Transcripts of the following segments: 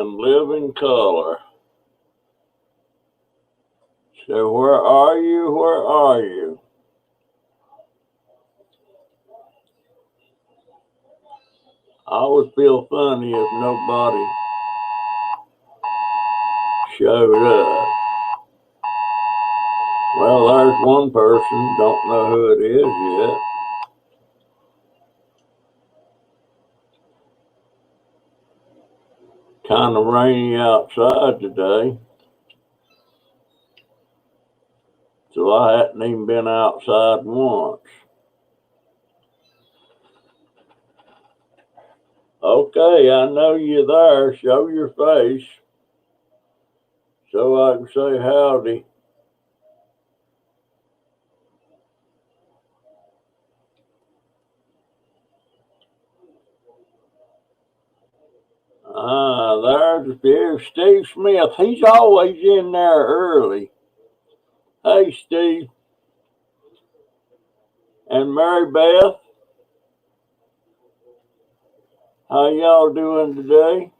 in living color. So where are you? Where are you? I would feel funny if nobody showed up. Well, there's one person. Don't know who it is yet. Kind of rainy outside today. So I hadn't even been outside once. Okay, I know you're there. Show your face so I can say howdy. There's Steve Smith. He's always in there early. Hey, Steve. And Mary Beth. How y'all doing today?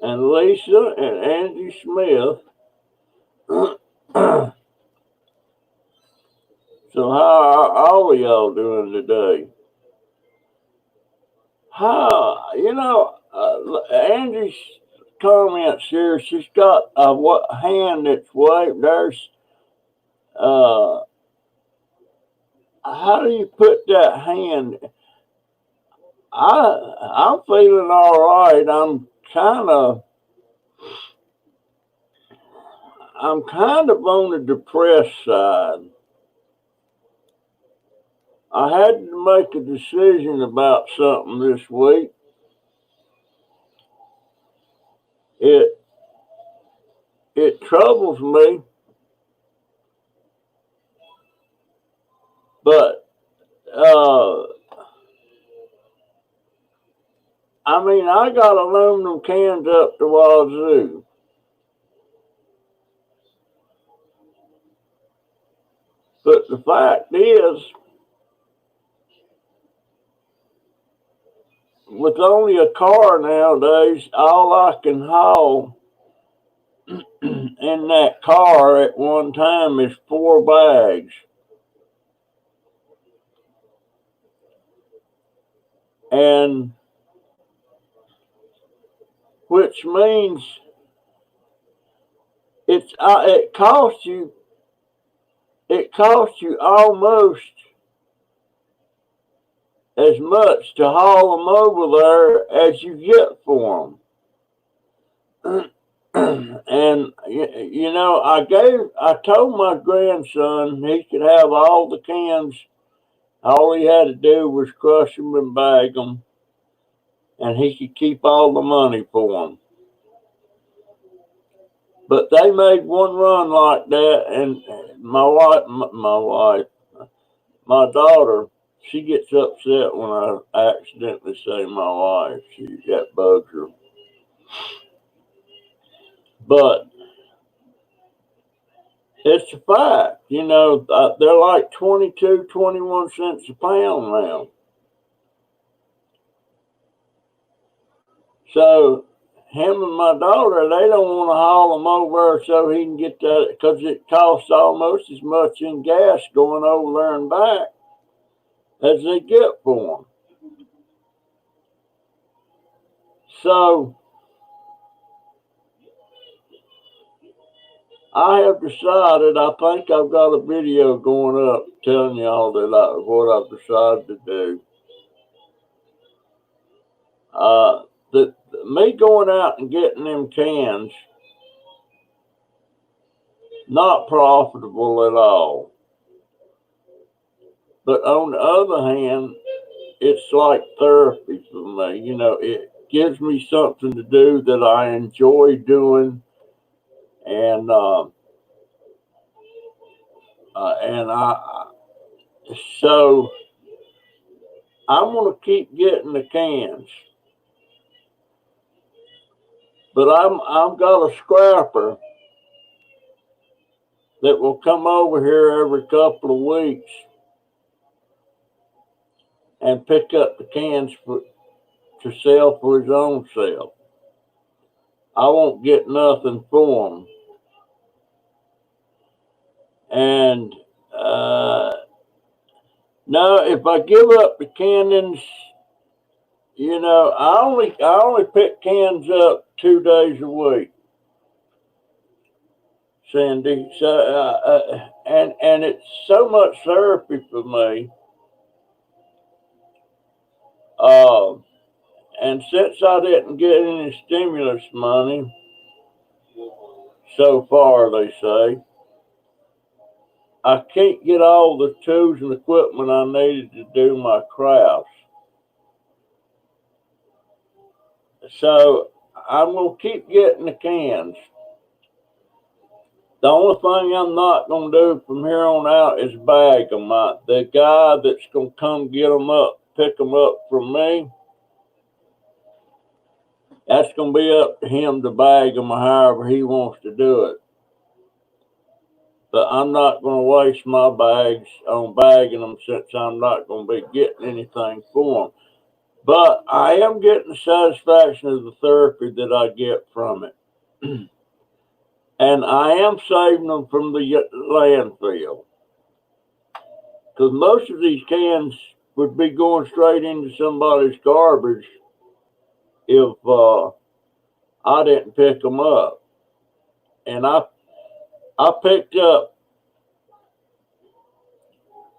And Lisa and Angie Smith. So how are all of y'all doing today? Angie's comments here. She's got a hand that's waved. There's how do you put that hand? I'm feeling all right. I'm kind of on the depressed side. I had to make a decision about something this week. It troubles me, but I got aluminum cans up the wazoo. But the fact is, with only a car nowadays, all I can haul in that car at one time is 4 bags. And which means it costs you almost as much to haul them over there as you get for them. And I told my grandson he could have all the cans. All he had to do was crush them and bag them, and he could keep all the money for them. But they made one run like that, and my daughter, she gets upset when I accidentally say my wife. That bugs her. But it's a fact. They're like 22, 21 cents a pound now. So him and my daughter, they don't want to haul them over so he can get that, because it costs almost as much in gas going over there and back as they get for them. So I have decided, I think I've got a video going up telling y'all what I've decided to do. Me going out and getting them cans, not profitable at all. But on the other hand, it's like therapy for me. It gives me something to do that I enjoy doing, and so I'm gonna keep getting the cans. But I've got a scrapper that will come over here every couple of weeks and pick up the cans to sell for his own self. I won't get nothing for them. And no, if I give up the cannons, I only pick cans up 2 days a week, Cindy. So and it's so much therapy for me. Uh, and since I didn't get any stimulus money so far, they say, I can't get all the tools and equipment I needed to do my crafts. So I'm gonna keep getting the cans. The only thing I'm not gonna do from here on out is bag them. The guy that's gonna come get them up, pick them up from me, that's gonna be up to him to bag them or however he wants to do it. But I'm not gonna waste my bags on bagging them since I'm not gonna be getting anything for them. But I am getting the satisfaction of the therapy that I get from it. And I am saving them from the landfill. Because most of these cans would be going straight into somebody's garbage if I didn't pick them up. And I picked up,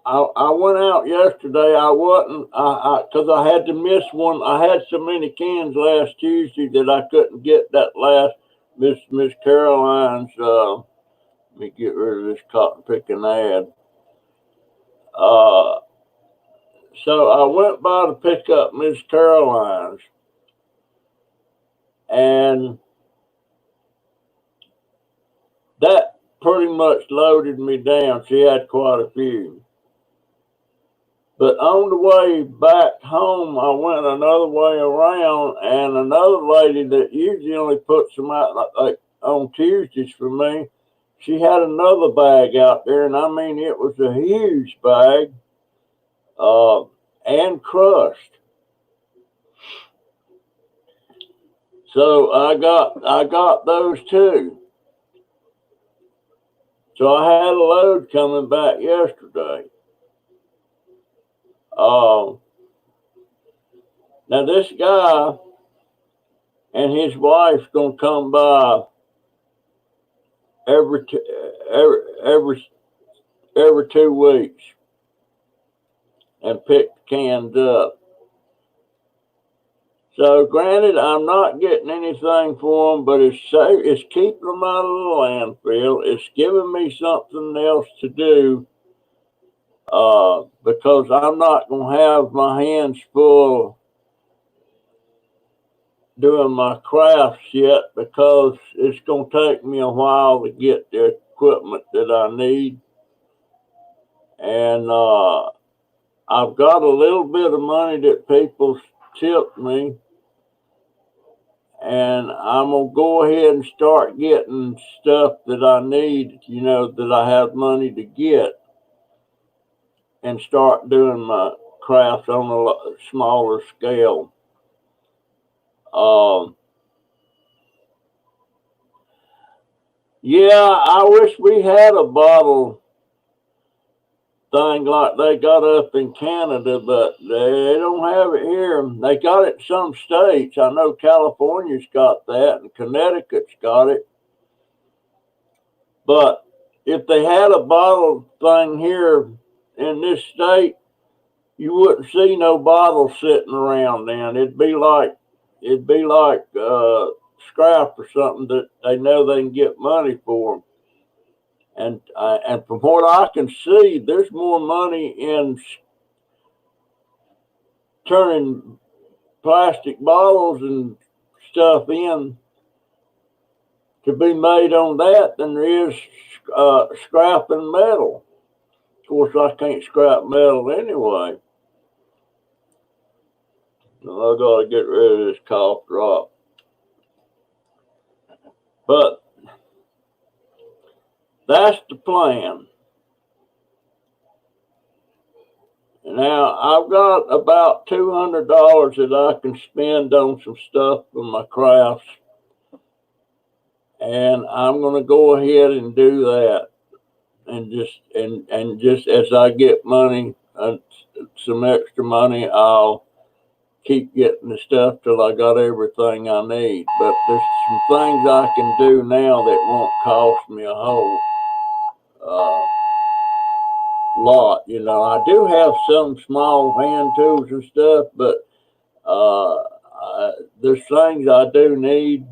I went out yesterday. I wasn't, because I had to miss one. I had so many cans last Tuesday that I couldn't get that last Miss Caroline's. Let me get rid of this cotton picking ad. Uh, so I went by to pick up Miss Caroline's, and that pretty much loaded me down. She had quite a few. But on the way back home, I went another way around, and another lady that usually only puts them out like on Tuesdays for me, she had another bag out there, and I mean it was a huge bag, and crushed. So I got those too. So I had a load coming back yesterday. Now this guy and his wife's gonna come by every every every every 2 weeks and pick the cans up. So granted, I'm not getting anything for them, but it's keeping them out of the landfill. It's giving me something else to do, because I'm not gonna have my hands full doing my crafts yet, because it's going to take me a while to get the equipment that I need. And I've got a little bit of money that people tipped me, and I'm going to go ahead and start getting stuff that I need, that I have money to get, and start doing my crafts on a smaller scale. Yeah, I wish we had a bottle thing like they got up in Canada, but they don't have it here. They got it in some states. I know California's got that and Connecticut's got it. But if they had a bottle thing here in this state, you wouldn't see no bottles sitting around then. It'd be like scrap or something that they know they can get money for. And from what I can see, there's more money in turning plastic bottles and stuff in to be made on that than there is scrapping metal. Of course, I can't scrap metal anyway. I gotta get rid of this cough drop. But that's the plan. Now I've got about $200 that I can spend on some stuff for my crafts, and I'm going to go ahead and do that. And just as I get money, some extra money, I'll keep getting the stuff till I got everything I need. But there's some things I can do now that won't cost me a whole lot. You know, I do have some small hand tools and stuff, but there's things I do need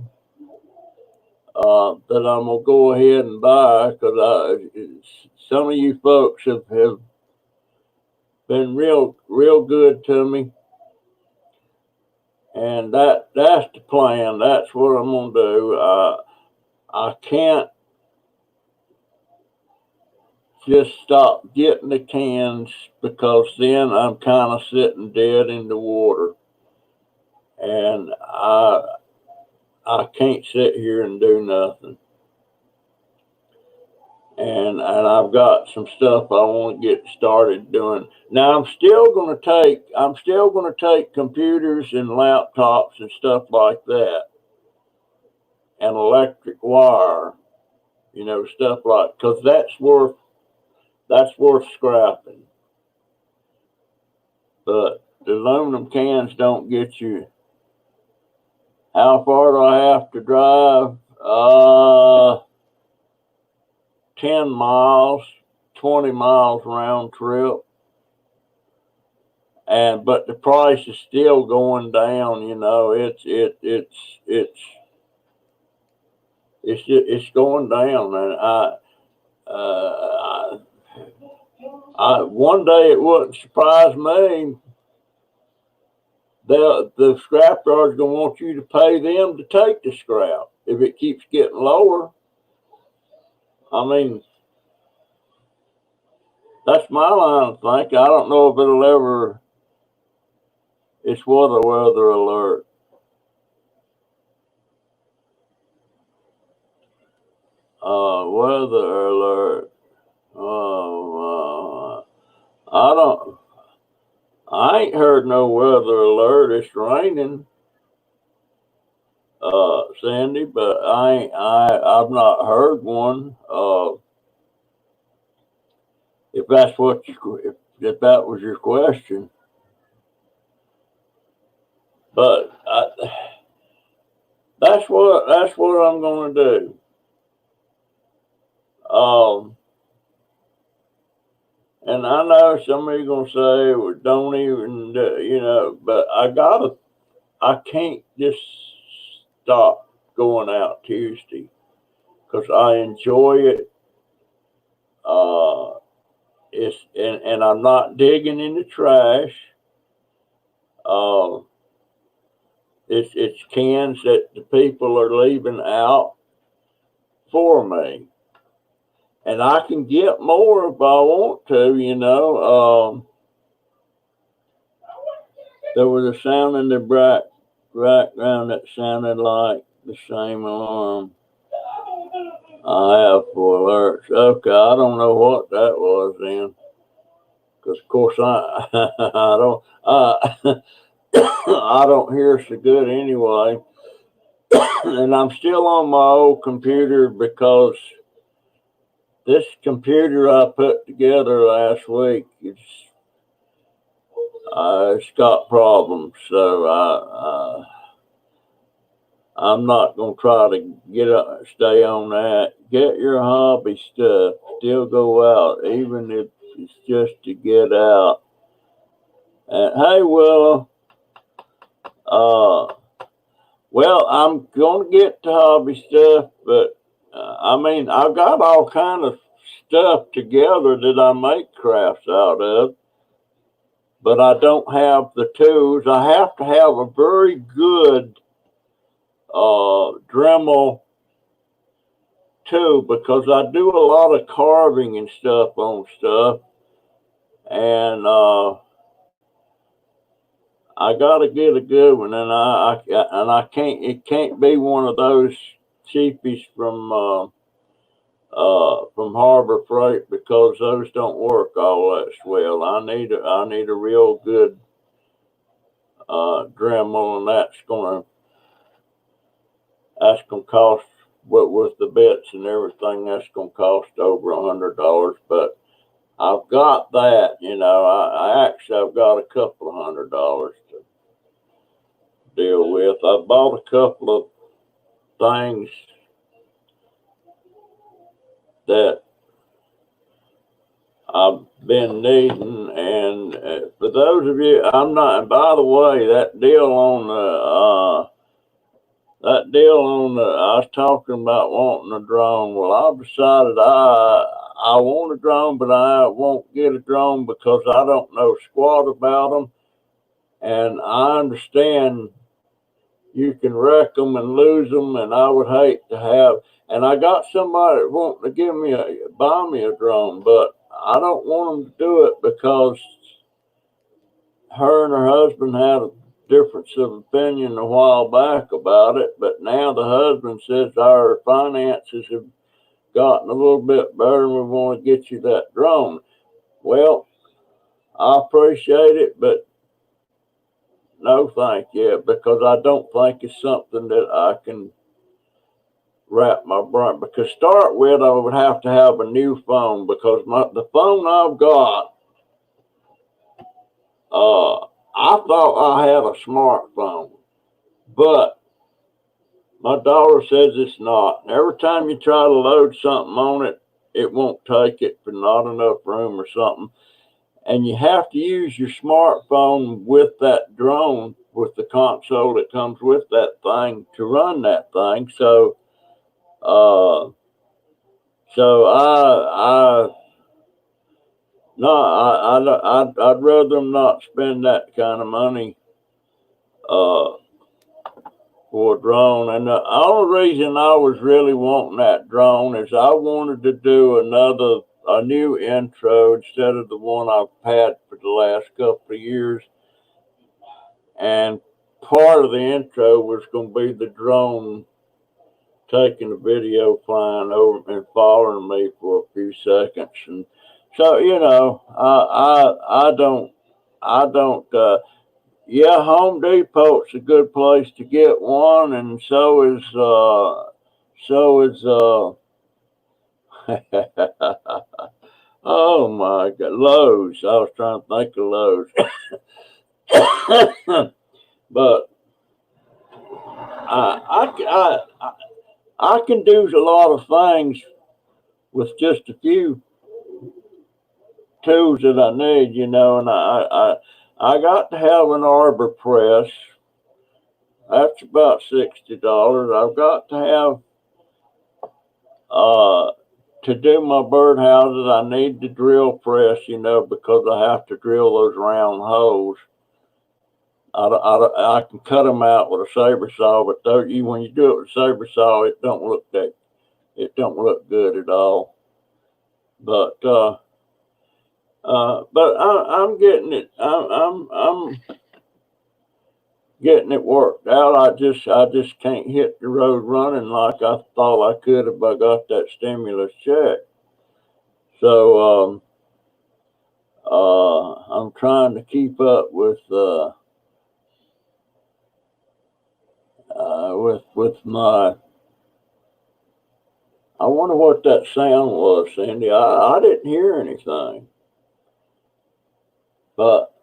that I'm gonna go ahead and buy because some of you folks have been real good to me, and that's the plan. That's what I'm gonna do. I can't just stop getting the cans because then I'm kind of sitting dead in the water, and I can't sit here and do nothing. And I've got some stuff I want to get started doing. Now I'm still gonna take computers and laptops and stuff like that, and electric wire, you know, stuff like, because that's worth scrapping. But the aluminum cans don't get you. How far do I have to drive? 10 miles, 20 miles round trip. But the price is still going down. You know, it's going down, and one day it wouldn't surprise me. The scrapyard's gonna want you to pay them to take the scrap if it keeps getting lower. I mean, that's my line of thinking. I don't know if it'll ever. It's weather alert. Weather alert. I don't. I ain't heard no weather alert. It's raining, Sandy, but I've not heard one. If that's what if that was your question, but that's what I'm going to do. And I know somebody's going to say, well, don't even, you know, but I can't just stop going out Tuesday because I enjoy it. And I'm not digging in the trash. It's cans that the people are leaving out for me. And I can get more if I want to, you know. There was a sound in the background that sounded like the same alarm I have for alerts. Okay, I don't know what that was then, because of course I don't I don't hear so good anyway, and I'm still on my old computer because this computer I put together last week it's got problems, so I'm not gonna try to stay on that. Get your hobby stuff. Still go out, even if it's just to get out. And hey, Willow. Well, I'm gonna get to hobby stuff, but I mean, I've got all kind of stuff together that I make crafts out of, but I don't have the tools. I have to have a very good Dremel too, because I do a lot of carving and stuff on stuff, and I gotta get a good one, and I can't. It can't be one of those cheapies from Harbor Freight because those don't work all that well. I need a real good Dremel, and that's gonna cost with the bits and everything, that's gonna cost over $100. But I've got that, I actually I've got a couple of $100 to deal with. I bought a couple of things that I've been needing, and for those of you, I'm not. By the way, that deal on I was talking about wanting a drone. Well, I've decided I want a drone, but I won't get a drone because I don't know squat about them, and I understand you can wreck them and lose them, and I would hate to have. And I got somebody that wanting to buy me a drone, but I don't want them to do it because her and her husband had a difference of opinion a while back about it. But now the husband says our finances have gotten a little bit better, and we want to get you that drone. Well, I appreciate it, but no, thank you, because I don't think it's something that I can wrap my brain. Because start with, I would have to have a new phone because the phone I've got, I thought I had a smartphone, but my daughter says it's not. And every time you try to load something on it, it won't take it for not enough room or something. And you have to use your smartphone with that drone, with the console that comes with that thing to run that thing. So, I no, I'd rather them not spend that kind of money uh, for a drone. And the only reason I was really wanting that drone is I wanted to do a new intro instead of the one I've had for the last couple of years. And part of the intro was going to be the drone taking a video flying over and following me for a few seconds. And so, I don't, yeah, Home Depot's a good place to get one, and so is, oh my God, Lowe's. I was trying to think of Lowe's. But I can do a lot of things with just a few tools that I need, and I got to have an arbor press. That's about $60. I've got to have to do my birdhouses. I need the drill press, because I have to drill those round holes. I can cut them out with a saber saw, but when you do it with a saber saw, it don't look good at all. But I'm getting it. I'm getting it worked out. I just can't hit the road running like I thought I could if I got that stimulus check. So I'm trying to keep up with my. I wonder what that sound was, Cindy. I didn't hear anything, but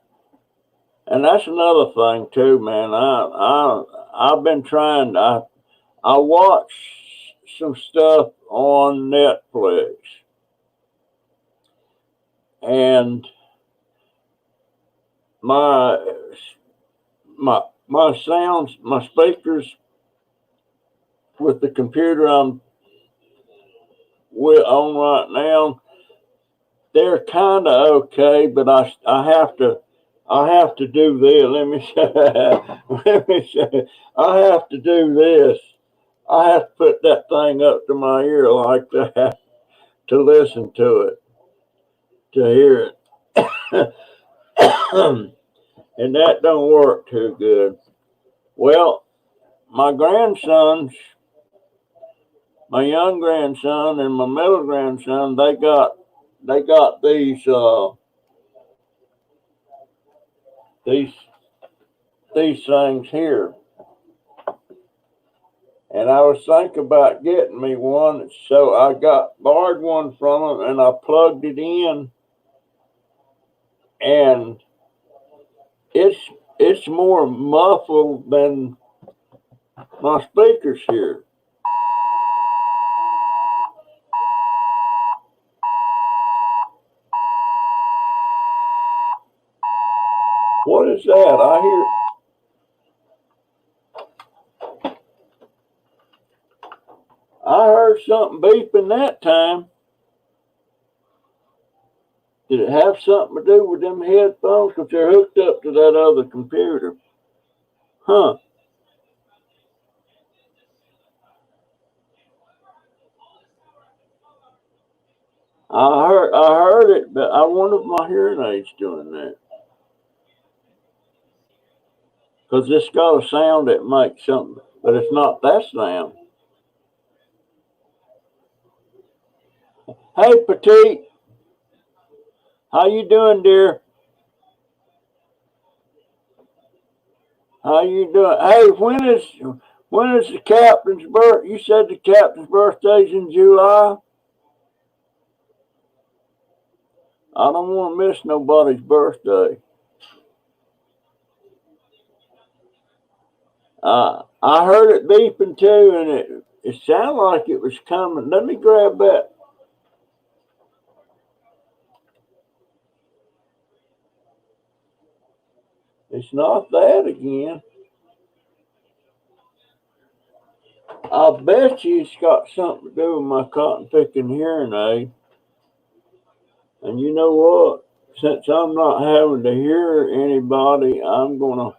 and that's another thing too, man. I've been trying. I watched some stuff on Netflix, and my my speakers with the computer I'm on right now, they're kind of okay, but I have to do this. Let me say, let me say, I have to do this. I have to put that thing up to my ear like that to listen to it, to hear it. And that don't work too good. Well, my grandsons, my young grandson and my middle grandson, they got these things here. And I was thinking about getting me one, so I borrowed one from them and I plugged it in, and it's more muffled than my speakers here. What is that? I heard something beeping that time. Did it have something to do with them headphones? Because they're hooked up to that other computer. Huh. I heard it, but I wonder if my hearing aid's doing that. Because it's got a sound that makes something, but it's not that sound. Hey, Petite, how you doing, dear? How you doing? Hey, when is the captain's birth? You said the captain's birthday's in July. I don't want to miss nobody's birthday. I heard it beeping too, and it sounded like it was coming. Let me grab that. It's not that again. I bet you it's got something to do with my cotton picking hearing aid. And you know what? Since I'm not having to hear anybody, I'm gonna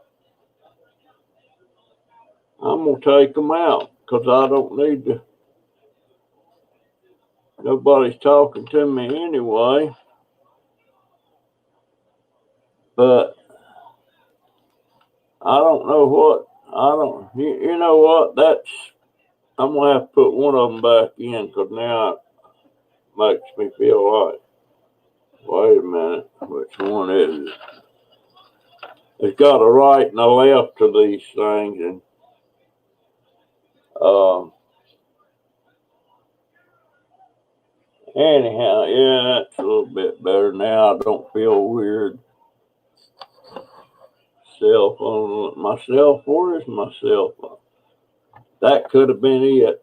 take them out because I don't need to. Nobody's talking to me anyway. But I don't know what. I don't. You know what? I'm gonna have to put one of them back in because now it makes me feel like. Wait a minute. Which one is it? It's got a right and a left to these things, and anyhow, yeah, that's a little bit better now. I don't feel weird. Cell phone, myself. Where is my cell phone? That could have been it.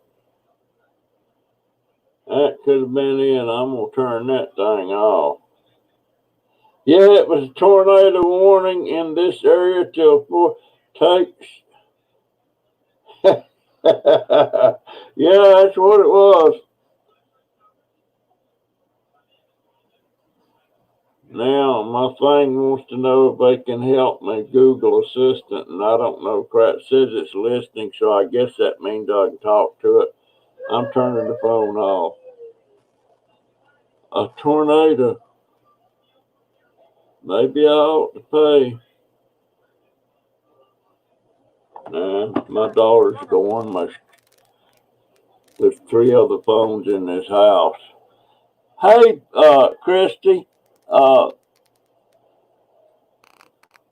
That could have been it. I'm gonna turn that thing off. Yeah, it was a tornado warning in this area till 4 takes. Yeah, that's what it was. Now, my thing wants to know if they can help me, Google Assistant, and I don't know crap. It says it's listening, so I guess that means I can talk to it. I'm turning the phone off. A tornado. Maybe I ought to pay. Nah, my daughter's going. There's 3 other phones in this house. Hey, Christy, uh,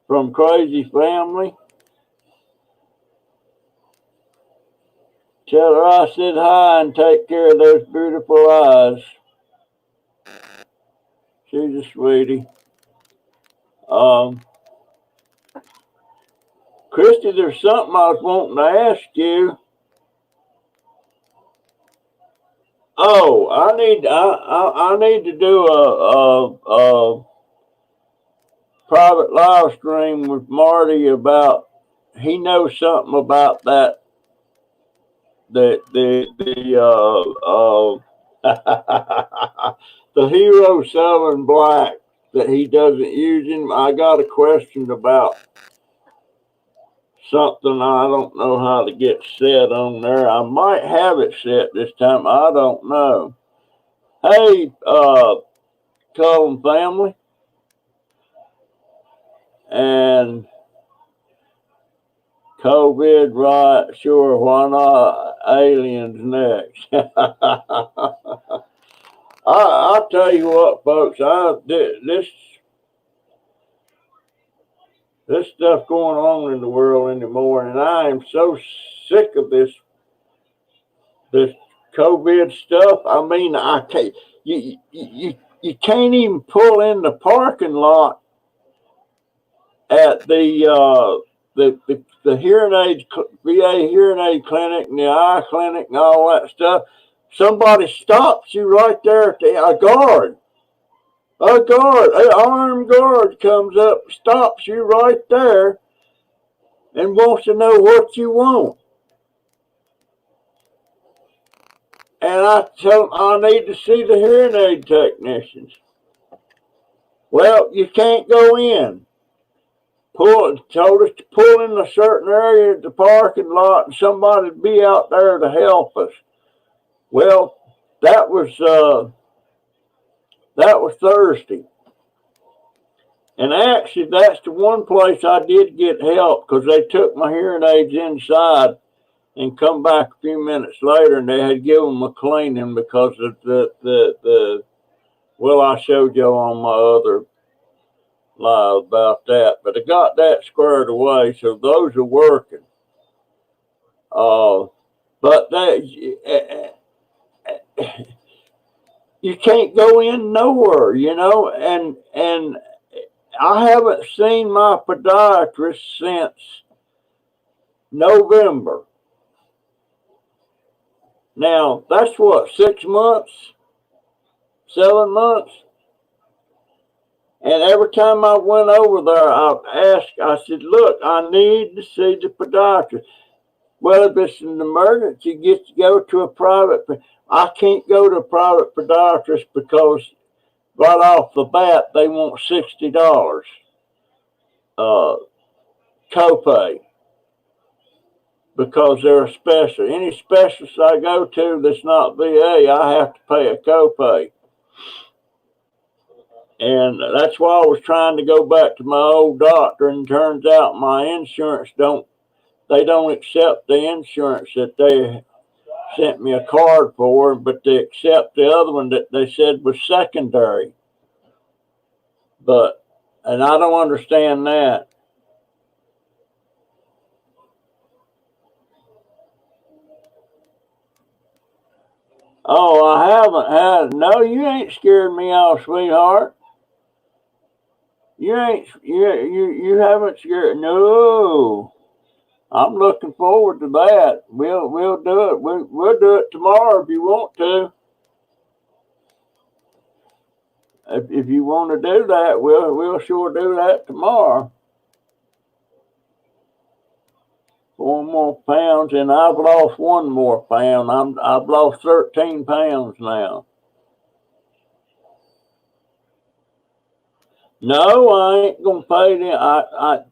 from Crazy Family. Tell her I said hi and take care of those beautiful eyes. She's a sweetie. Christy, there's something I was wanting to ask you. Oh, I need to do a private live stream with Marty about. He knows something about that. The Hero 7 Black that he doesn't use him. I got a question about something I don't know how to get set on there. I might have it set this time. I don't know. Hey, Cullen family, and COVID, right? Sure, why not? Aliens next. I'll tell you what, folks. This stuff going on in the world anymore, and I am so sick of this this COVID stuff. I mean, I can't. You can't even pull in the parking lot at the hearing aid VA hearing aid clinic and the eye clinic and all that stuff. Somebody stops you right there at a guard. An armed guard comes up, stops you right there, and wants to know what you want. And I tell them I need to see the hearing aid technicians. Well, you can't go in. Told us to pull in a certain area of the parking lot and somebody would be out there to help us. Well, that was Thursday. And actually, that's the one place I did get help because they took my hearing aids inside and come back a few minutes later and they had given them a cleaning because of well, I showed you on my other live about that, but I got that squared away, so those are working. But you can't go in nowhere, and I haven't seen my podiatrist since November. Now, that's what, 6 months? 7 months? And every time I went over there, I said, look, I need to see the podiatrist. Well, if it's an emergency, you get to go to a private. I can't go to a private podiatrist because right off the bat, they want $60 copay because they're a specialist. Any specialist I go to that's not VA, I have to pay a copay. And that's why I was trying to go back to my old doctor, and turns out my insurance don't accept the insurance that they sent me a card for, but they accept the other one that they said was secondary. And I don't understand that. Oh, I haven't had. No, you ain't scared me off, sweetheart. You haven't scared. No, I'm looking forward to that. We'll do it. We'll do it tomorrow if you want to. If you want to do that, we'll sure do that tomorrow. 4 more pounds, and I've lost 1 more pound. I've lost 13 pounds now. No, I ain't gonna pay them.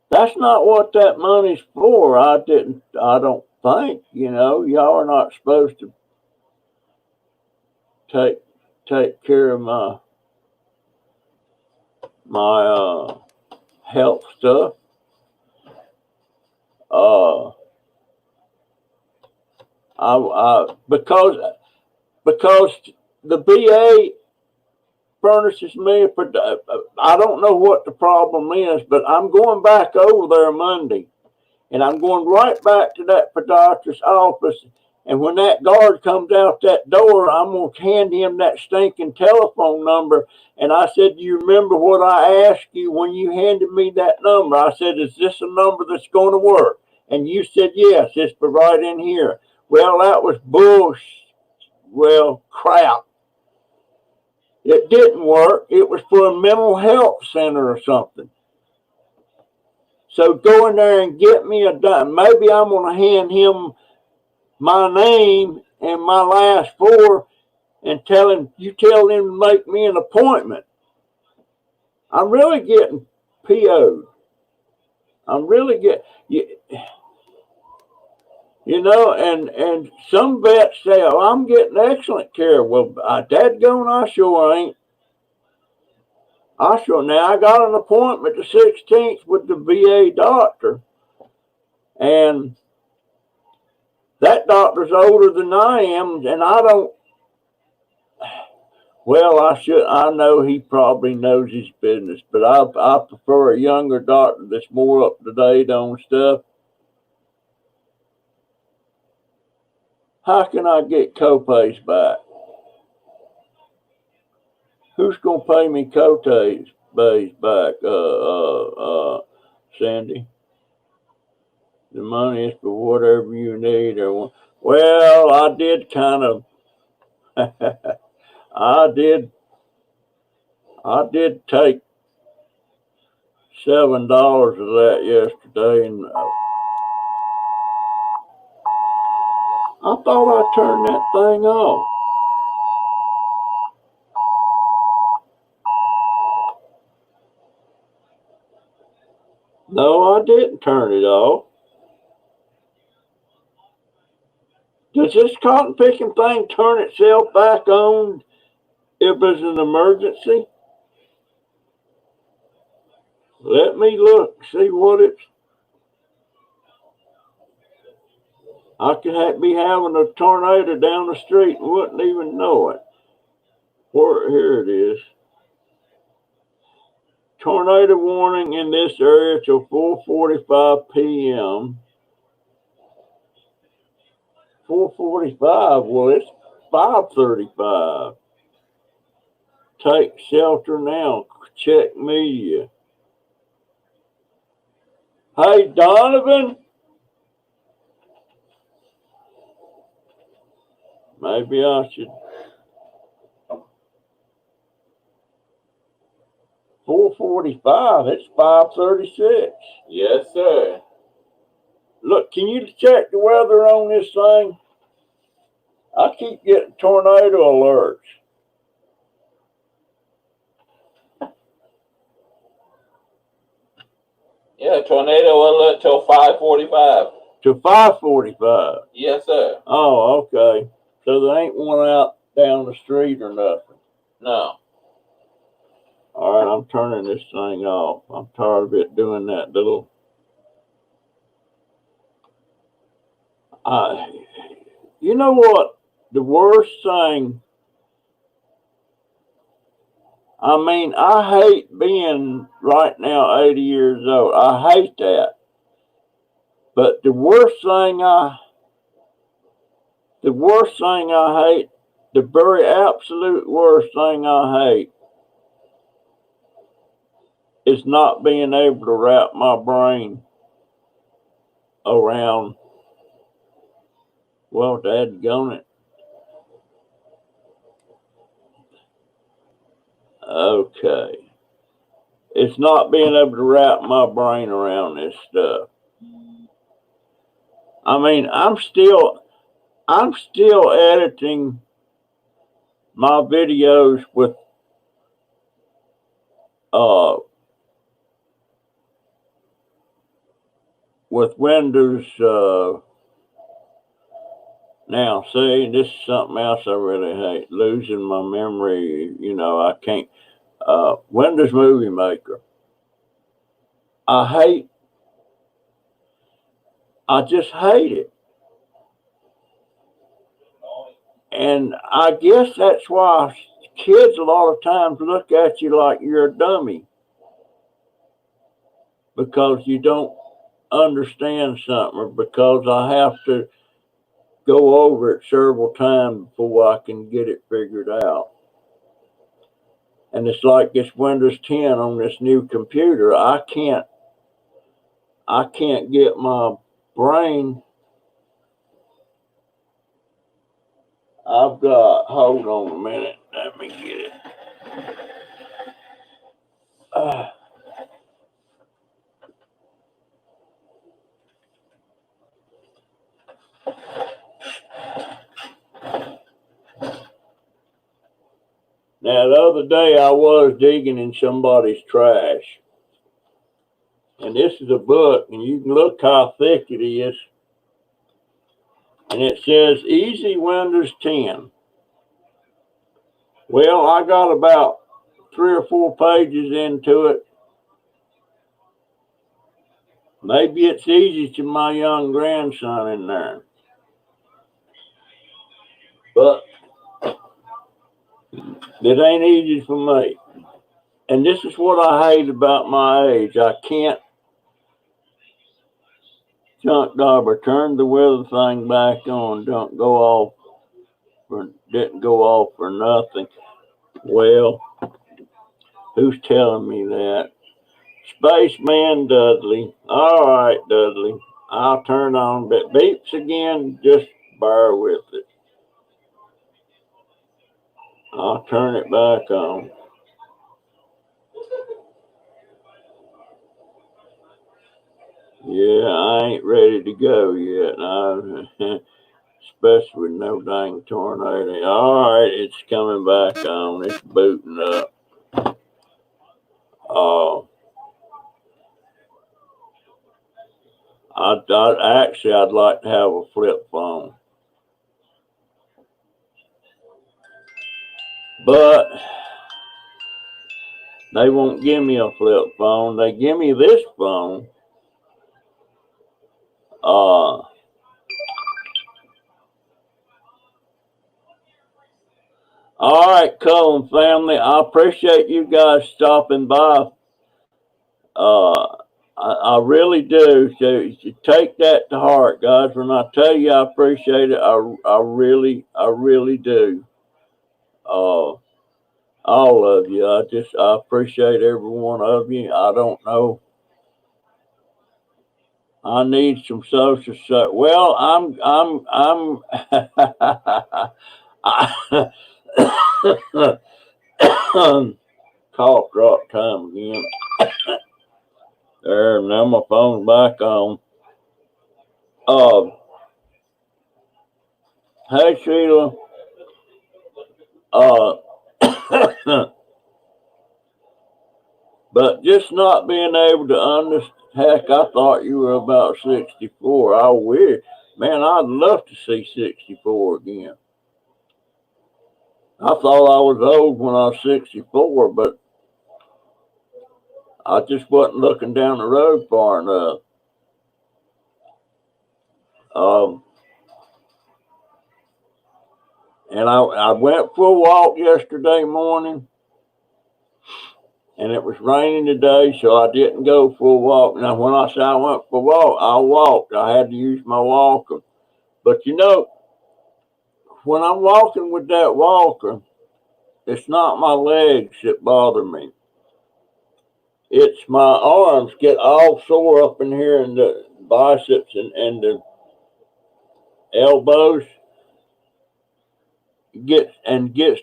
That's not what that money's for. I don't think. Y'all are not supposed to take care of my health stuff. Because the VA furnishes me I don't know what the problem is, but I'm going back over there Monday, and I'm going right back to that podiatrist's office. And when that guard comes out that door, I'm going to hand him that stinking telephone number. And I said, do you remember what I asked you when you handed me that number? I said, is this a number that's going to work? And you said, yes, it's right in here. Well, that was bullshit. Well, crap. It didn't work. It was for a mental health center or something. So go in there and get me a dime. Maybe I'm going to hand him my name and my last 4 and tell him to make me an appointment. I'm really getting PO'd. I'm really getting, and some vets say, oh, I'm getting excellent care. Well, dadgone, I sure ain't. Now I got an appointment the 16th with the VA doctor, and that doctor's older than I am, and I don't. Well, I know he probably knows his business, but I prefer a younger doctor that's more up to date on stuff. How can I get copays back? Who's gonna pay me copays back? Sandy. The money is for whatever you need. Or well, I did kind of. I did take $7 of that yesterday, and I thought I turned that thing off. No, I didn't turn it off. Does this cotton picking thing turn itself back on if there's an emergency? Let me look, see what it's. I could be having a tornado down the street and wouldn't even know it. Here it is. Tornado warning in this area till 4:45 p.m. 4:45. Well, it's 5:35. Take shelter now. Check media. Hey, Donovan. Maybe I should. 4:45. It's 5:36. Yes, sir. Look, can you check the weather on this thing? I keep getting tornado alerts. Yeah, tornado alert till 5:45. To 5:45. Yes, sir. Oh, okay. So there ain't one out down the street or nothing. No. All right, I'm turning this thing off. I'm tired of it doing that little. You know what? The worst thing. I mean, I hate being right now 80 years old. I hate that. But the worst thing I hate, the very absolute worst thing I hate, is not being able to wrap my brain around, well, dadgone it. Okay. It's not being able to wrap my brain around this stuff. I mean, I'm still editing my videos with Windows. Now, see, this is something else I really hate. Losing my memory. You know, I can't. Windows Movie Maker. I just hate it. And I guess that's why kids a lot of times look at you like you're a dummy, because you don't understand something, or because I have to go over it several times before I can get it figured out. And it's like this Windows 10 on this new computer. I can't get my brain. Hold on a minute. Let me get it. Now, the other day I was digging in somebody's trash. And this is a book, and you can look how thick it is. And it says Easy Windows 10. Well, I got about 3 or 4 pages into it. Maybe it's easy to my young grandson in there. But it ain't easy for me. And this is what I hate about my age. I can't Junk Dauber, turn the weather thing back on. Didn't go off for nothing. Well, who's telling me that? Spaceman Dudley. All right, Dudley. I'll turn on, but beeps again. Just bear with it. I'll turn it back on. Yeah, I ain't ready to go yet. Especially with no dang tornado. All right, it's coming back on. It's booting up. I'd like to have a flip phone, but they won't give me a flip phone. They give me this phone. All right, Cullen family. I appreciate you guys stopping by. I really do. So take that to heart, guys. When I tell you I appreciate it, I really do. All of you. I appreciate every one of you. I don't know. I need some social stuff. Well, cough drop time again. There, now my phone's back on. Hey Sheila. But just not being able to understand. Heck, I thought you were about 64. I wish, man, I'd love to see 64 again. I thought I was old when I was 64, but I just wasn't looking down the road far enough. And I went for a walk yesterday morning, and it was raining today, so I didn't go for a walk. Now, when I say I went for a walk, I walked. I had to use my walker. But you know, when I'm walking with that walker, it's not my legs that bother me. It's my arms get all sore up in here in the biceps and the elbows. Gets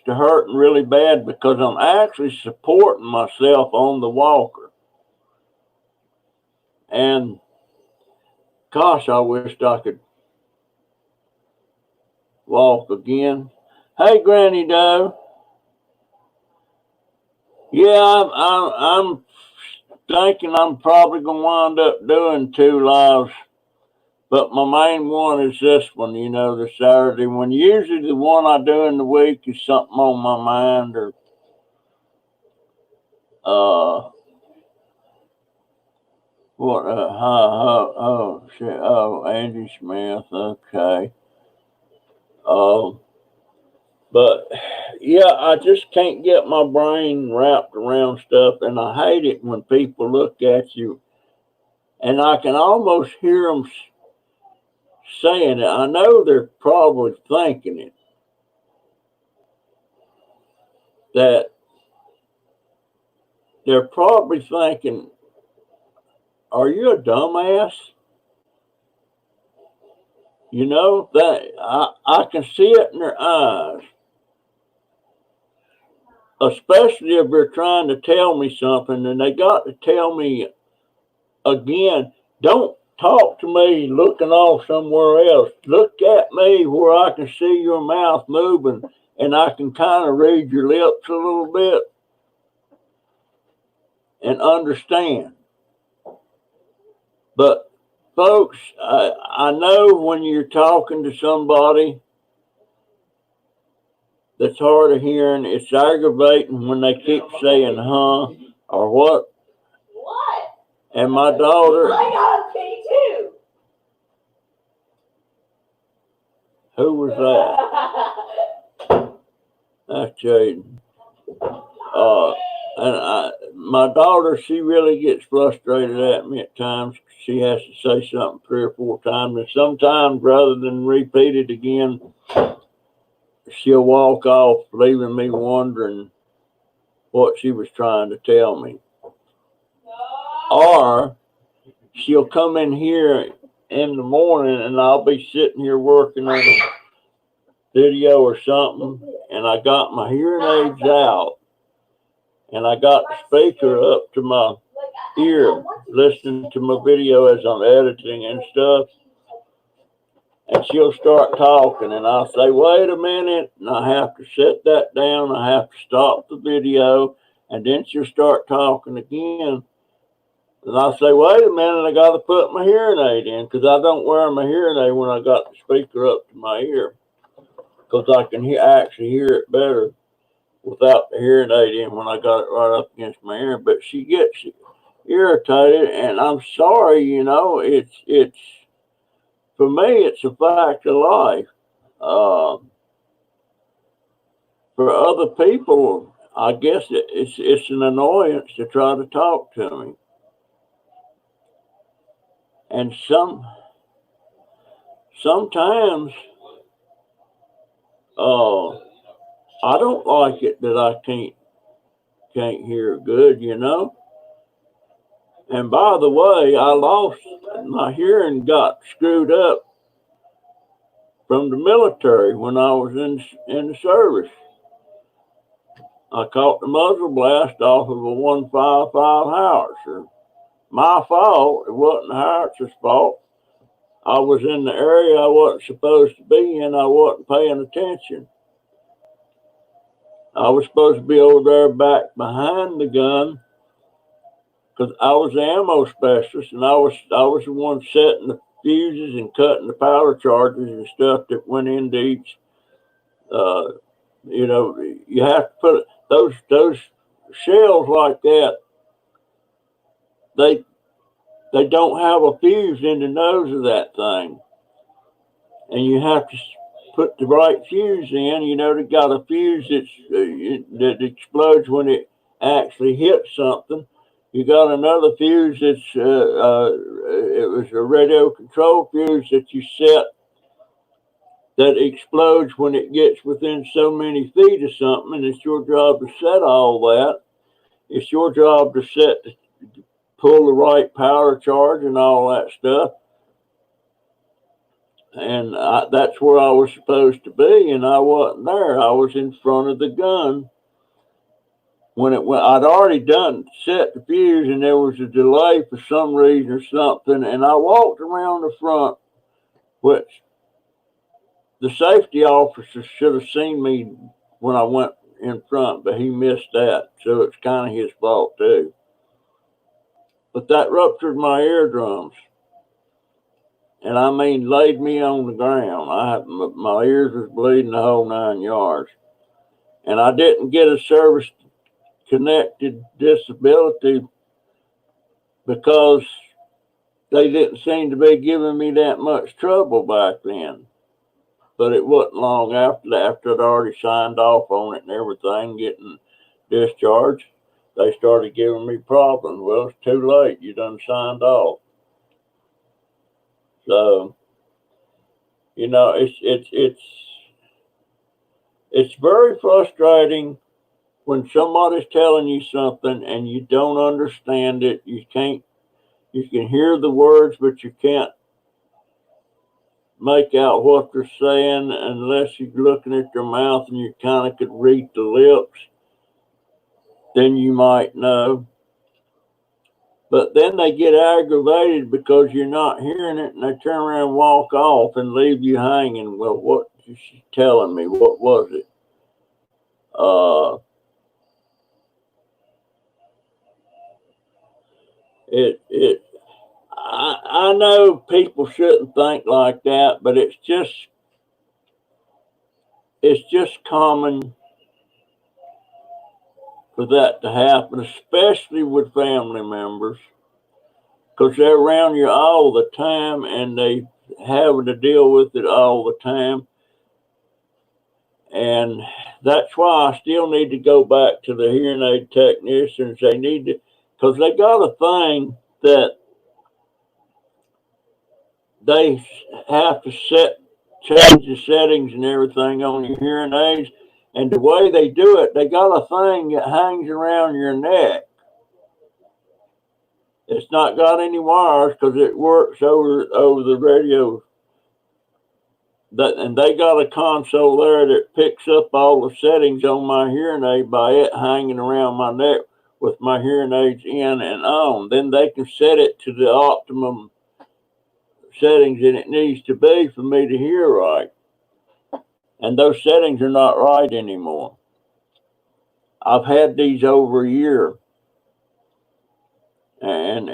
to hurting really bad because I'm actually supporting myself on the walker. And gosh, I wished I could walk again. Hey, Granny Doe. Yeah, I'm thinking I'm probably gonna wind up doing 2 lives, but my main one is this one. You know, the Saturday one. Usually, the one I do in the week is something on my mind or what? Shit. Oh, Andy Smith. Okay. But yeah, I just can't get my brain wrapped around stuff, and I hate it when people look at you, and I can almost hear them saying it. I know they're probably thinking it, that they're probably thinking, "Are you a dumbass?" You know that I can see it in their eyes, especially if they're trying to tell me something, and they got to tell me again. Don't talk to me looking off somewhere else. Look at me where I can see your mouth moving and I can kind of read your lips a little bit and understand. But folks, I know when you're talking to somebody that's hard of hearing, it's aggravating when they keep saying huh or what. What? And my daughter. I got a pee too. Who was that? That's Jaden. And my daughter, she really gets frustrated at me at times. she has to say something 3 or 4 times, and sometimes rather than repeat it again, she'll walk off, leaving me wondering what she was trying to tell me. Or she'll come in here in the morning and I'll be sitting here working on a video or something, and I got my hearing aids out and I got the speaker up to my ear listening to my video as I'm editing and stuff. And she'll start talking, and I'll say, wait a minute, and I have to set that down. I have to stop the video, and then she'll start talking again. And I'll say, wait a minute, I got to put my hearing aid in, because I don't wear my hearing aid when I got the speaker up to my ear, because I can actually hear it better without the hearing aid in when I got it right up against my ear. But she gets irritated, and I'm sorry, you know, it's for me, it's a fact of life. For other people, I guess it's an annoyance to try to talk to me. And sometimes I don't like it that I can't hear good, you know. And by the way, I lost my hearing, got screwed up from the military when I was in the service. I caught the muzzle blast off of a 155 howitzer. My fault. It wasn't the howitzer's fault. I was in the area I wasn't supposed to be in. I wasn't paying attention. I was supposed to be over there back behind the gun because I was the ammo specialist, and I was the one setting the fuses and cutting the powder charges and stuff that went into each. You know, you have to put those shells like that. They don't have a fuse in the nose of that thing, and you have to put the right fuse in. You know, they got a fuse that explodes when it actually hits something. You got another fuse that's it was a radio control fuse that you set that explodes when it gets within so many feet of something, and it's your job to set all that. It's your job to pull the right power charge and all that stuff. And that's where I was supposed to be, and I wasn't there. I was in front of the gun when I'd already set the fuse, and there was a delay for some reason or something, and I walked around the front, which the safety officer should have seen me when I went in front, but he missed that, so it's kind of his fault too. But that ruptured my eardrums, and I mean laid me on the ground. My ears was bleeding the whole 9 yards, and I didn't get a service-connected disability because they didn't seem to be giving me that much trouble back then. But it wasn't long after that, after I'd already signed off on it and everything, getting discharged, they started giving me problems. Well, it's too late. You done signed off. So, you know, it's very frustrating when somebody's telling you something and you don't understand it. You can hear the words, but you can't make out what they're saying unless you're looking at their mouth and you kind of could read the lips. Then you might know. But then they get aggravated because you're not hearing it, and they turn around and walk off and leave you hanging. Well, what is she telling me? What was it? I know people shouldn't think like that, but it's just common for that to happen, especially with family members, because they're around you all the time and they having to deal with it all the time. And that's why I still need to go back to the hearing aid technicians. They need to, because they got a thing that they have to change the settings and everything on your hearing aids. And the way they do it, they got a thing that hangs around your neck. It's not got any wires because it works over the radio. And they got a console there that picks up all the settings on my hearing aid by it hanging around my neck with my hearing aids in and on. Then they can set it to the optimum settings that it needs to be for me to hear right. And those settings are not right anymore. I've had these over a year, and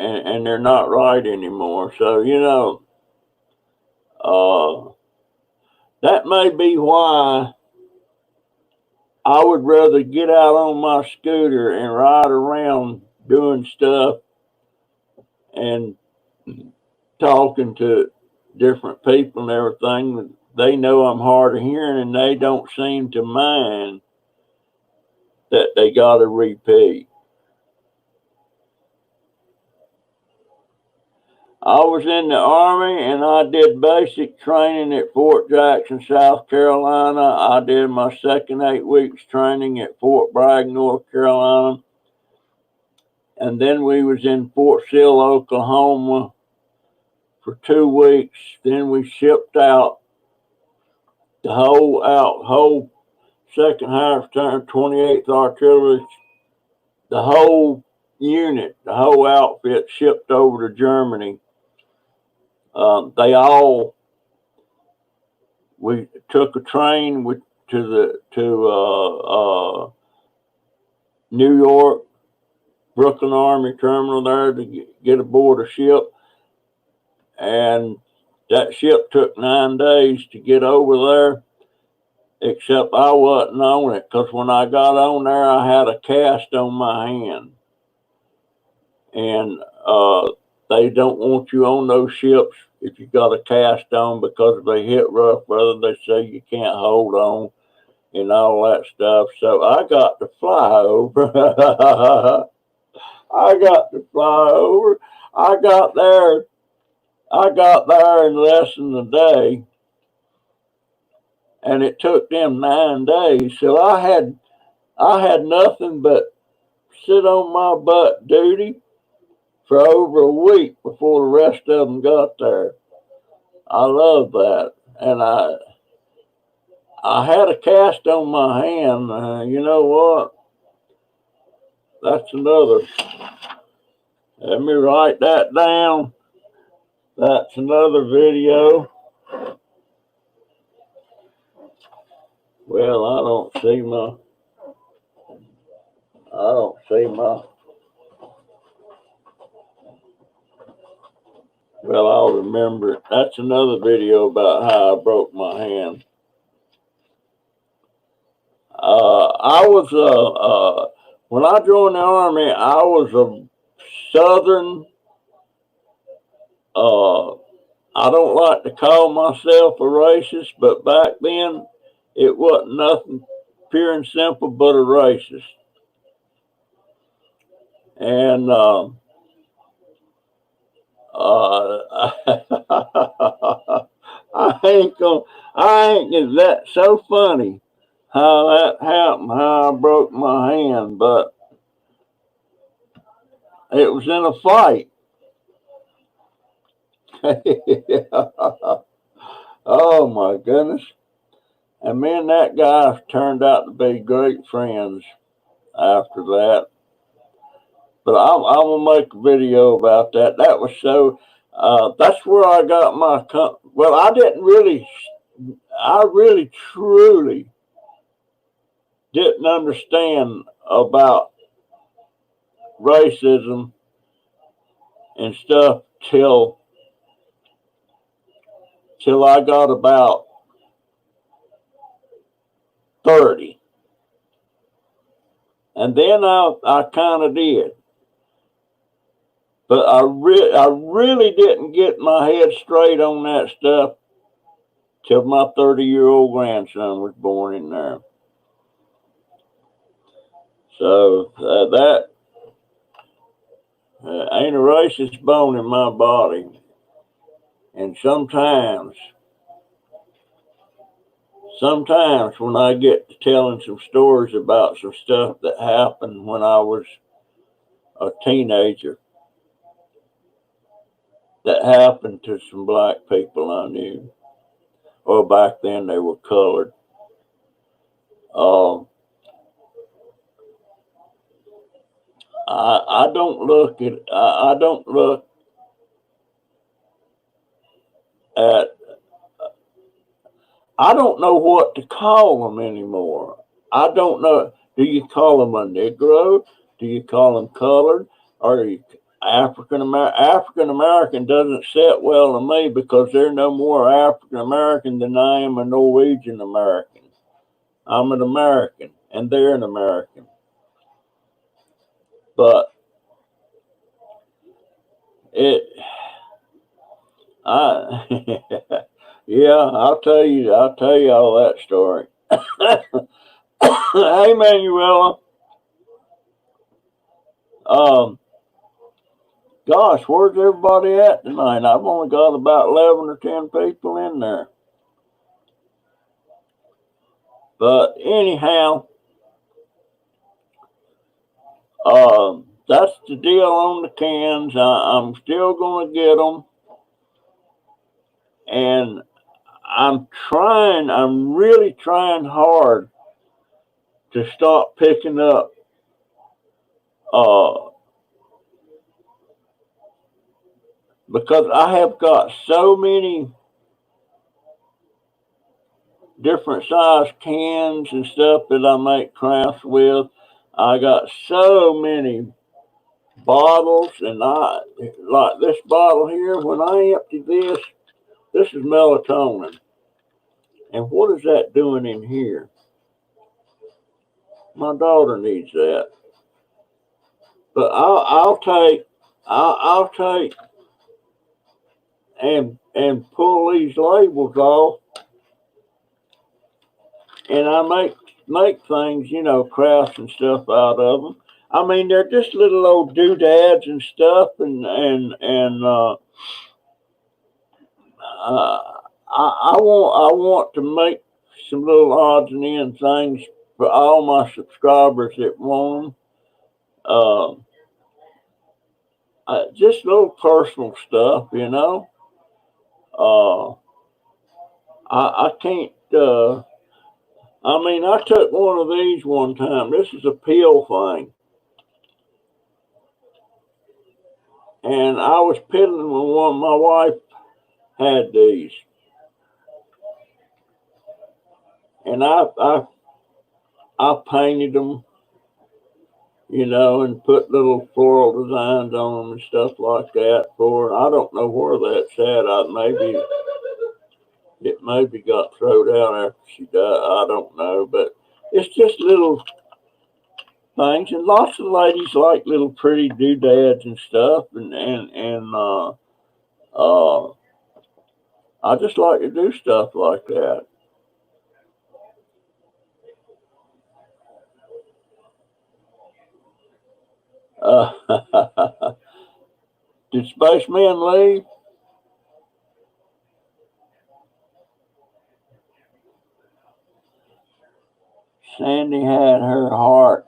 they're not right anymore. So, you know, that may be why I would rather get out on my scooter and ride around doing stuff and talking to different people and everything. They know I'm hard of hearing and they don't seem to mind that they got to repeat. I was in the Army and I did basic training at Fort Jackson, South Carolina. I did my second 8 weeks training at Fort Bragg, North Carolina. And then we was in Fort Sill, Oklahoma for 2 weeks. Then we shipped out the whole 2nd Harris Turner 28th Artillery, the whole unit, the whole outfit shipped over to Germany. We took a train to New York, Brooklyn Army Terminal there to get aboard a ship. And that ship took 9 days to get over there, except I wasn't on it because when I got on there, I had a cast on my hand. And they don't want you on those ships if you got a cast on because if they hit rough weather, they say you can't hold on and all that stuff. So I got to fly over. I got to fly over. I got there in less than a day, and it took them 9 days. So I had nothing but sit on my butt duty for over a week before the rest of them got there. I love that. And I had a cast on my hand. You know what? That's another. Let me write that down. That's another video. Well, I don't see my. Well, I'll remember it. That's another video about how I broke my hand. I was when I joined the Army, I was a Southern. I don't like to call myself a racist, but back then it wasn't nothing pure and simple but a racist. And is that so funny how that happened, how I broke my hand, but it was in a fight. Oh my goodness. And me and that guy turned out to be great friends after that. But I'm gonna make a video about that. That was so. That's where I got my. Well, I really truly didn't understand about racism and stuff till I got about 30. And then I kind of did. But I really didn't get my head straight on that stuff till my 30-year-old grandson was born in there. So that ain't a racist bone in my body. And sometimes when I get to telling some stories about some stuff that happened when I was a teenager, that happened to some black people I knew, or back then they were colored. Um, I don't look at I don't look at I don't know what to call them anymore. I don't know. Do you call them a Negro? Do you call them colored? Or you African American? African American doesn't sit well to me because they're no more African American than I am a Norwegian American. I'm an American, and they're an American. But it, I, yeah, I'll tell you all that story. Hey, Manuela. Um, Gosh, where's everybody at tonight? I've only got about 11 or 10 people in there. But anyhow, that's the deal on the cans. I'm still going to get them. And I'm really trying hard to stop picking up uh, because I have got so many different size cans and stuff that I make crafts with. I got so many bottles, and I like this bottle here. When I empty this is melatonin. And what is that doing in here? My daughter needs that. But I'll take and pull these labels off, and I make things, crafts and stuff out of them. I mean, they're just little old doodads and stuff, I want to make some little odds and ends things for all my subscribers that want them. Just little personal stuff, Uh, I can't. I mean, I took one of these one time. This is a pill thing, and I was piddling with one. My wife had these, and I painted them, and put little floral designs on them and stuff like that. I don't know where that's at. It maybe got thrown out after she died. I don't know, but it's just little things, and lots of ladies like little pretty doodads and stuff, and I just like to do stuff like that. Did Spaceman leave? Sandy had her heart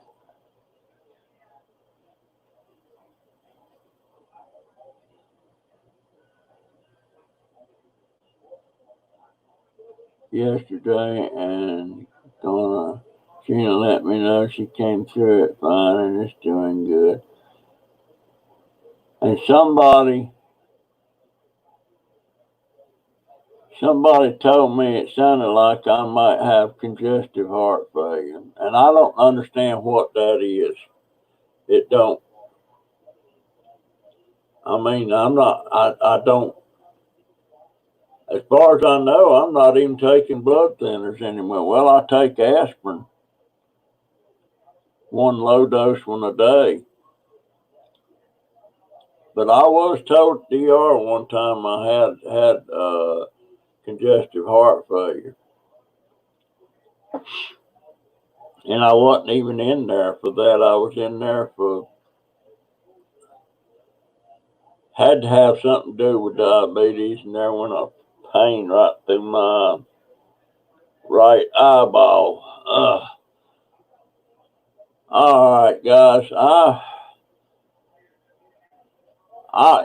yesterday, and she gonna let me know she came through it fine and is doing good. And somebody told me it sounded like I might have congestive heart failure, and I don't understand what that is. It don't. I mean, I'm not. I don't. As far as I know, I'm not even taking blood thinners anymore. Well, I take aspirin, one low dose one a day. But I was told at DR one time I had congestive heart failure, and I wasn't even in there for that. I was in there for had to have something to do with diabetes, and there went a pain right through my right eyeball. All right, guys.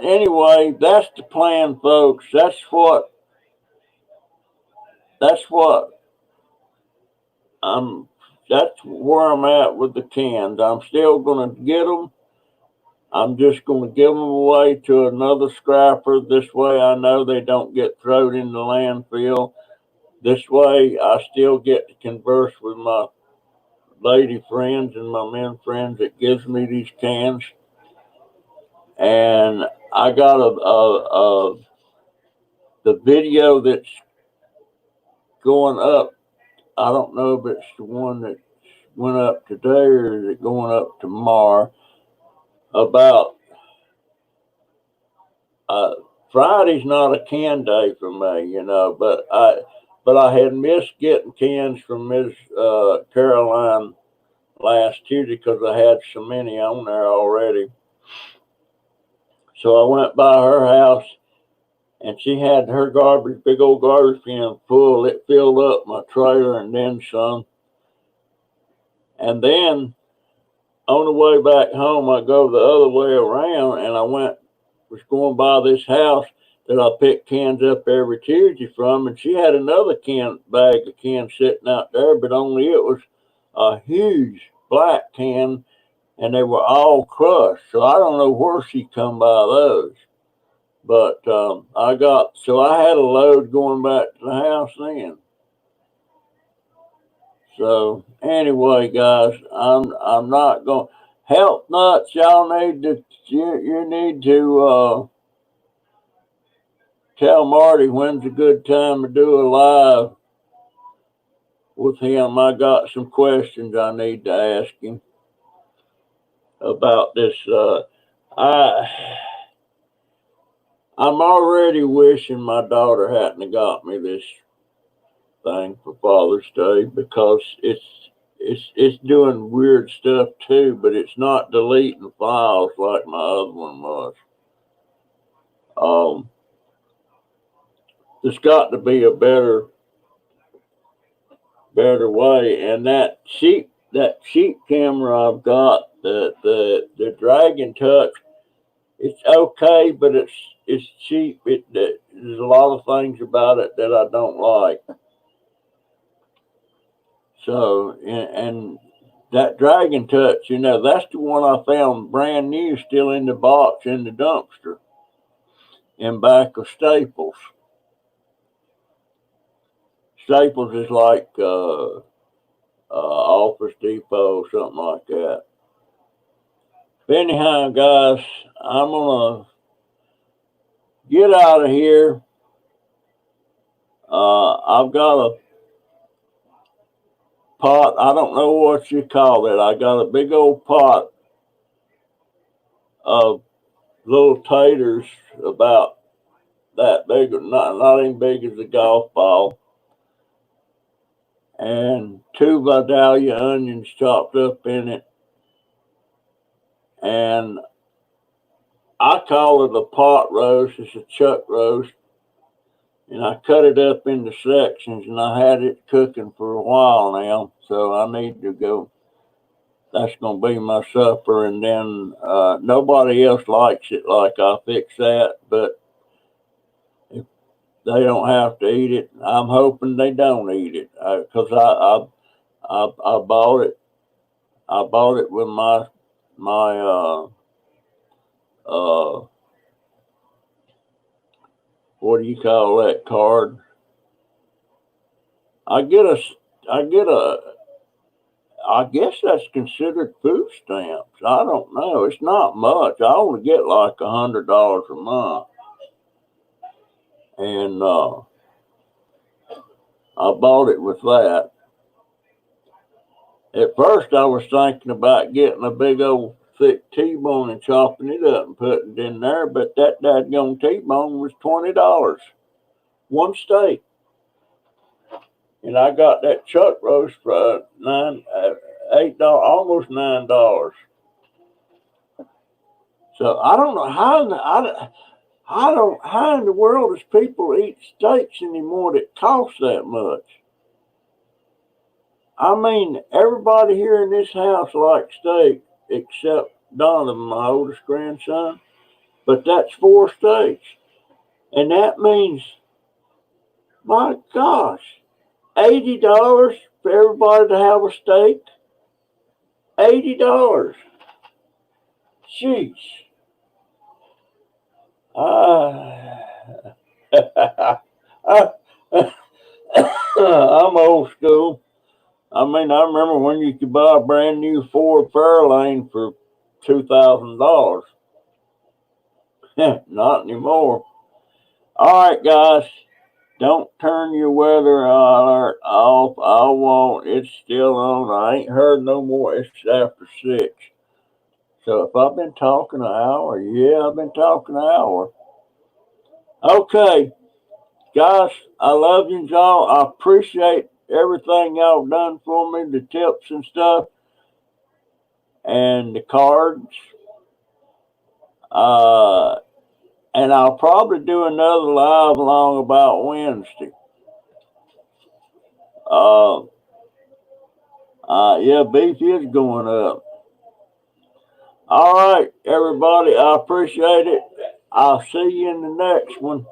Anyway, that's the plan, folks. That's what I'm. That's where I'm at with the cans. I'm still gonna get them. I'm just gonna give them away to another scrapper. This way, I know they don't get thrown in the landfill. This way, I still get to converse with my lady friends and my men friends that gives me these cans. And I got the video that's going up. I don't know if it's the one that went up today or is it going up tomorrow. About Friday's not a can day for me, but I had missed getting cans from Miss Caroline last Tuesday because I had so many on there already. So I went by her house and she had her big old garbage can full. It filled up my trailer and then some. And then on the way back home, I go the other way around and was going by this house that I pick cans up every Tuesday from, and she had another bag of cans sitting out there, but only it was a huge black can, and they were all crushed. So I don't know where she come by those, but I had a load going back to the house then. So anyway, guys, I'm not going. Health nuts, you need to tell Marty when's a good time to do a live with him. I got some questions I need to ask him about this. I'm already wishing my daughter hadn't got me this thing for Father's Day because it's doing weird stuff too, but it's not deleting files like my other one was. There's got to be a better way. And that cheap camera I've got, the Dragon Touch, it's okay, but it's cheap. There's a lot of things about it that I don't like. So and that Dragon Touch, that's the one I found brand new, still in the box in the dumpster, in back of Staples. Staples is like Office Depot, something like that. But anyhow, guys, I'm gonna get out of here. I've got a pot. I don't know what you call it. I got a big old pot of little taters about that big, not even big as a golf ball, and 2 Vidalia onions chopped up in it. And I call it a pot roast. It's a chuck roast. And I cut it up into sections, and I had it cooking for a while now. So I need to go. That's going to be my supper. And then nobody else likes it like I fix that, but if they don't have to eat it, I'm hoping they don't eat it because I bought it. I bought it with my what do you call that card? I guess that's considered food stamps. I don't know. It's not much. I only get like $100 a month, and I bought it with that. At first, I was thinking about getting a big old thick T-bone and chopping it up and putting it in there, but that dadgone T-bone was $20, one steak. And I got that chuck roast for $8, almost $9. So I don't know how in the world does people eat steaks anymore that cost that much? I mean, everybody here in this house likes steak except Donovan, my oldest grandson. But that's 4 steaks. And that means, my gosh, $80 for everybody to have a steak? $80. Jeez. I'm old school. I mean, I remember when you could buy a brand new Ford Fairlane for $2,000. Not anymore. All right, guys. Don't turn your weather alert off. I won't. It's still on. I ain't heard no more. It's after 6. So if I've been talking an hour, yeah, I've been talking an hour. Okay, guys, I love you, y'all. I appreciate everything y'all done for me, the tips and stuff, and the cards. And I'll probably do another live along about Wednesday. Uh, yeah, beef is going up. All right, everybody, I appreciate it. I'll see you in the next one.